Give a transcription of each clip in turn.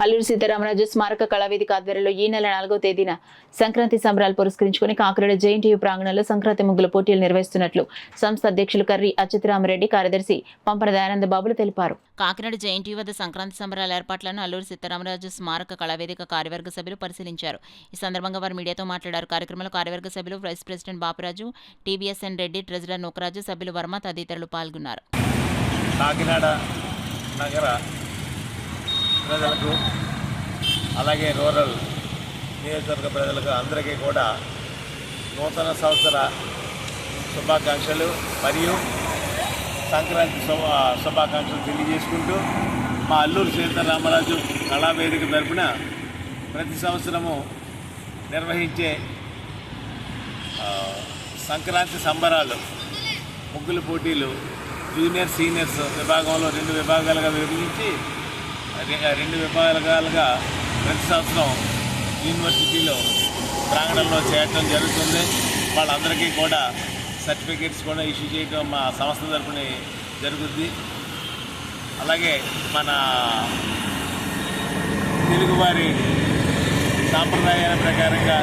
అల్లూరి సీతారామరాజు స్మారక కళావేదిక ఆధ్వర్యంలో ఈ నెల 4వ తేదీన సంక్రాంతి సంబరాలు పురస్కరించుకుని కాకినాడ జేఎన్టీయూ ప్రాంగణంలో సంక్రాంతి ముగ్గుల పోటీలు నిర్వహిస్తున్నట్లు సంస్థ అధ్యక్షులు కర్రి అచ్యుతరామరెడ్డి, కార్యదర్శి పంపన దయానంద బాబులు తెలిపారు. కాకినాడ జేఎన్టీయూ వద్ద సంక్రాంతి సంబరాల ఏర్పాట్లను అల్లూరి సీతారామరాజు స్మారక కళావేదిక కార్యవర్గ సభ్యులు పరిశీలించారు. ఈ సందర్భంగా వారు మీడియాతో మాట్లాడారు. కార్యక్రమంలో కార్యవర్గ సభ్యులు vice president Bapuraju, TVSN Reddy, treasurer Nookaraju, సభ్యులు వర్మ తదితరులు పాల్గొన్నారు. కాకినాడ నగర ప్రజలకు అలాగే రూరల్ నియోజకవర్గ ప్రజలకు అందరికీ కూడా నూతన సంవత్సర శుభాకాంక్షలు మరియు సంక్రాంతి శుభాకాంక్షలు తెలియజేసుకుంటూ మా అల్లూరి సీతారామరాజు కళావేదిక తరపున ప్రతి సంవత్సరము నిర్వహించే సంక్రాంతి సంబరాలు ముగ్గుల పోటీలు జూనియర్ సీనియర్స్ విభాగంలో 2 విభాగాలుగా విభజించి 2 విభాగాలుగా ప్రతి సంవత్సరం యూనివర్సిటీలో ప్రాంగణంలో చేయటం జరుగుతుంది. వాళ్ళందరికీ కూడా సర్టిఫికేట్స్ కూడా ఇష్యూ చేయడం మా సంస్థ తరపున జరుగుద్ది. అలాగే మన తెలుగువారి సాంప్రదాయాల ప్రకారంగా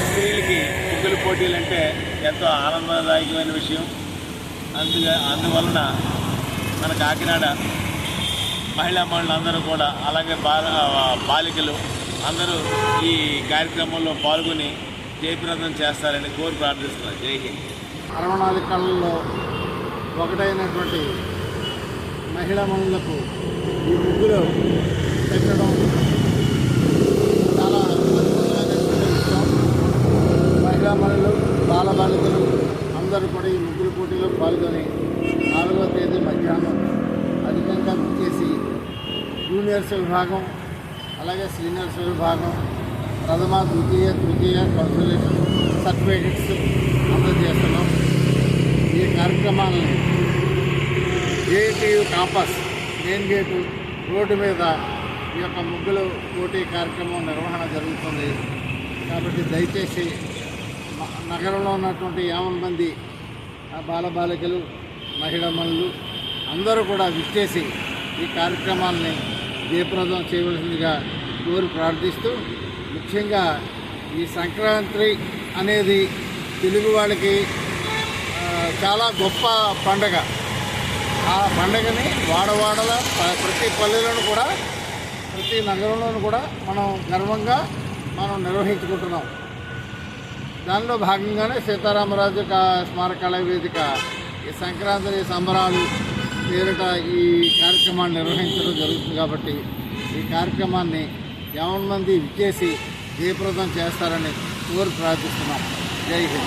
స్త్రీలకి ముగ్గుల పోటీలు అంటే ఎంతో ఆనందదాయకమైన విషయం. అందువలన మన కాకినాడ మహిళా మండలందరూ కూడా అలాగే బాలికలు అందరూ ఈ కార్యక్రమంలో పాల్గొని జయప్రదం చేస్తారని కోరి ప్రార్థిస్తున్నారు. జై హింద్. 64 కళల్లో ఒకటైనటువంటి మహిళా మండలకు ఈ ముగ్గులు పెట్టడం చాలా అద్భుతమైనటువంటి విషయం. మహిళా మండలు, బాలబాలికలు అందరూ కూడా ఈ ముగ్గుల పోటీలో పాల్గొని 4వ తేదీ మధ్యాహ్నం అధికంగా చేసి జూనియర్స్ విభాగం అలాగే సీనియర్స్ విభాగం ప్రథమ, ద్వితీయ, తృతీయ కన్సలేషన్ సర్టిఫికెట్స్ అందజేస్తున్నాం. ఈ కార్యక్రమాలను JNTU campus main gate road మీద ఈ యొక్క ముగ్గుల పోటీ కార్యక్రమం నిర్వహణ జరుగుతుంది. కాబట్టి దయచేసి నగరంలో ఉన్నటువంటి 50 మంది బాలబాలికలు, మహిళా మనులు అందరూ కూడా విచ్చేసి ఈ కార్యక్రమాలని జయప్రదం చేయవలసిందిగా కోరి ప్రార్థిస్తూ, ముఖ్యంగా ఈ సంక్రాంతి అనేది తెలుగు వాళ్ళకి చాలా గొప్ప పండగ. ఆ పండగని వాడవాడల ప్రతి పల్లెలోనూ కూడా ప్రతి నగరంలోనూ కూడా మనం గర్వంగా నిర్వహించుకుంటున్నాం. దానిలో భాగంగానే సీతారామరాజు స్మారక కళావేదిక ఈ సంక్రాంతి సంబరాలు పేరిట ఈ కార్యక్రమాన్ని నిర్వహించడం జరుగుతుంది. కాబట్టి ఈ కార్యక్రమాన్ని 50 మంది విచ్చేసి జయప్రదం చేస్తారని కోరి ప్రార్థిస్తున్నాం. జై హింద్.